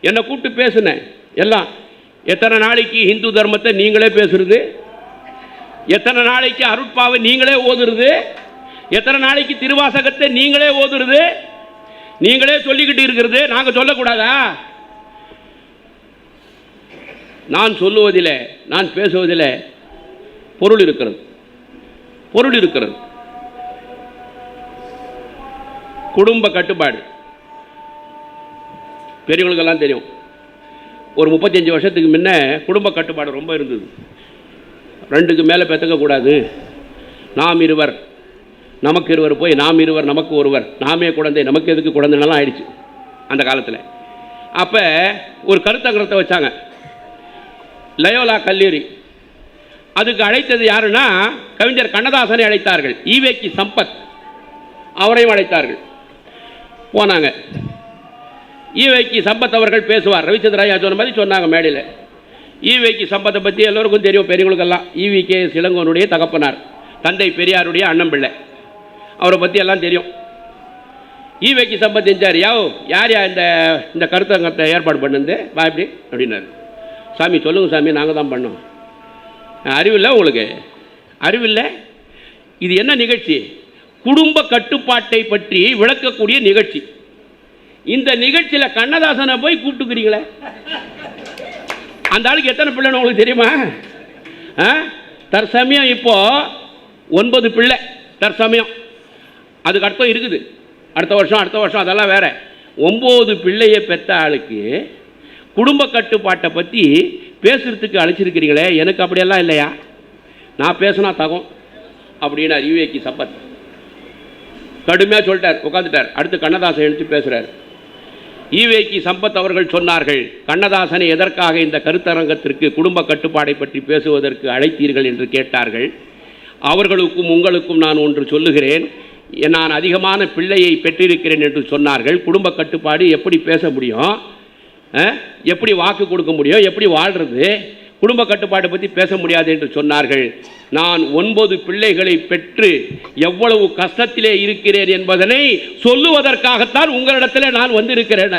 என்னை கூப்பிட்டு பேசுனேன். எல்லாம் எத்தனை நாளைக்கு இந்து தர்மத்தை நீங்களே பேசுறது, எத்தனை நாளைக்கு அருட்பாவை நீங்களே ஓதுறது, எத்தனை நாளைக்கு திருவாசகத்தை நீங்களே ஓதுறது, நீங்களே சொல்லிக்கிட்டு இருக்கிறது, நாங்கள் சொல்லக்கூடாதா? நான் சொல்லுவதில், நான் பேசுவதில் பொருள் இருக்கிறது, பொருள் இருக்கிறது. குடும்ப கட்டுப்பாடு பெரியவங்களுக்கெல்லாம் தெரியும். ஒரு 35 வருஷத்துக்கு முன்ன குடும்ப கட்டுப்பாடு ரொம்ப இருந்தது. 2க்கு மேலே பெற்றுக்கக்கூடாது, நாம் இருவர் நமக்கு இருவர் போய் நாம் இருவர் நமக்கு ஒருவர், நாமே குழந்தை நமக்கு எதுக்கு குழந்தைனாலும் ஆயிடுச்சு அந்த காலத்தில். அப்போ ஒரு கருத்தரங்கத்தை வச்சாங்க, லயோலா கல்லூரி. அதுக்கு அழைத்தது யாருன்னா கவிஞர் கண்ணதாசனை அழைத்தார்கள், ஈவேக்கி சம்பத் அவரையும் அழைத்தார்கள். போனாங்க. ஈவேக்கி சம்பத் அவர்கள் பேசுவார். ரவிச்சந்திர ஐயா சொன்ன மாதிரி சொன்னாங்க மேடையில். ஈவேக்கி சம்பத்தை பற்றி எல்லோருக்கும் தெரியும், பெரியவங்களுக்கெல்லாம். ஈவிகே இளங்கோவனுடைய தகப்பனார், தந்தை பெரியாருடைய அண்ணன் பிள்ளை, அவரை பற்றி எல்லாம் தெரியும். ஈவேக்கி சம்பத் செஞ்சார். யார் இந்த கருத்தரங்கத்தை ஏற்பாடு பண்ணுது வா இப்படி அப்படின்னாரு. சாமி சொல்லுங்கள் சாமி, நாங்கள் தான் பண்ணோம். அறிவில்லை உங்களுக்கு, அறிவில்லை. இது என்ன நிகழ்ச்சி? குடும்ப கட்டுப்பாட்டை பற்றி விளக்கக்கூடிய நிகழ்ச்சி. இந்த நிகழ்ச்சியில் கண்ணதாசனை போய் கூப்பிட்டுக்கிறீங்களே, அந்த ஆளுக்கு எத்தனை பிள்ளைன்னு உங்களுக்கு தெரியுமா? தற்சமயம் இப்போ 9 பிள்ளை தற்சமயம். அதுக்கு அர்த்தம் இருக்குது, அடுத்த வருஷம் அதெல்லாம் வேற. 9 பிள்ளையை பெற்ற ஆளுக்கு குடும்ப கட்டுப்பாட்டை பற்றி பேசுறதுக்கு அழைச்சிருக்கிறீங்களே, எனக்கு அப்படியெல்லாம் இல்லையா, நான் பேசினா தகும் அப்படின்னார் ஈவேக்கி சம்பத். கடுமையாக சொல்லிட்டார், உட்காந்துட்டார். அடுத்து கண்ணதாசன் எடுத்து பேசுகிறார். ஈவேக்கி சம்பத் அவர்கள் சொன்னார்கள், கண்ணதாசனை எதற்காக இந்த கருத்தரங்கத்திற்கு குடும்ப கட்டுப்பாடை பற்றி பேசுவதற்கு அழைத்தீர்கள் என்று கேட்டார்கள். அவர்களுக்கும் உங்களுக்கும் நான் ஒன்று சொல்லுகிறேன், நான் அதிகமான பிள்ளையை பெற்றிருக்கிறேன் என்று சொன்னார்கள். குடும்ப கட்டுப்பாடு எப்படி பேச முடியும், எப்படி வாக்கு கொடுக்க முடியும், எப்படி வாழ்கிறது, குடும்ப கட்டுப்பாட்டை பற்றி பேச முடியாது என்று சொன்னார்கள். நான் 9 பிள்ளைகளை பெற்று எவ்வளவு கஷ்டத்திலே இருக்கிறேன் என்பதனை சொல்லுவதற்காகத்தான் உங்களிடத்தில் நான் வந்திருக்கிறேன்.